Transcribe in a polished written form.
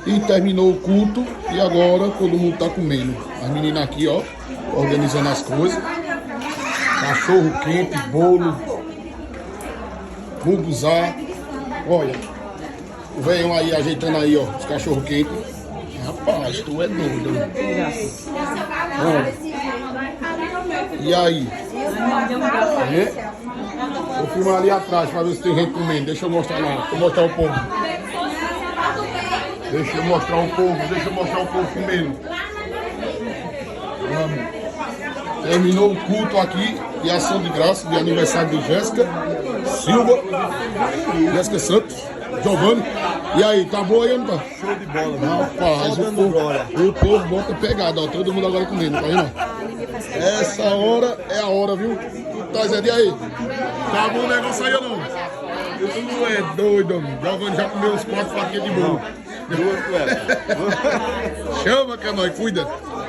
E terminou o culto e agora todo mundo tá comendo. As meninas aqui, ó, organizando as coisas. Cachorro quente, bolo, munguzá. Olha, o velhão aí ajeitando aí, ó, os cachorro quentes. Rapaz, tu é doido. Olha. E aí? Vou filmar ali atrás para ver se tem gente comendo. Deixa eu mostrar lá, vou mostrar o povo. Deixa eu mostrar o povo comendo. Vamos. Terminou o culto aqui de ação de graça de aniversário de Jéssica Silva, Jéssica Santos, Giovanni. E aí, tá boa aí ou não tá? Show de bola, mano. Rapaz, o povo bota pegada, ó. Todo mundo agora comendo, tá vendo? Essa hora é a hora, viu? Tá, Zé, e aí? Tá bom o negócio aí ou não? Tu é doido, mano. Giovanni já comeu uns 4 fatias de bolo. Duas, Chama que é nóis, cuida.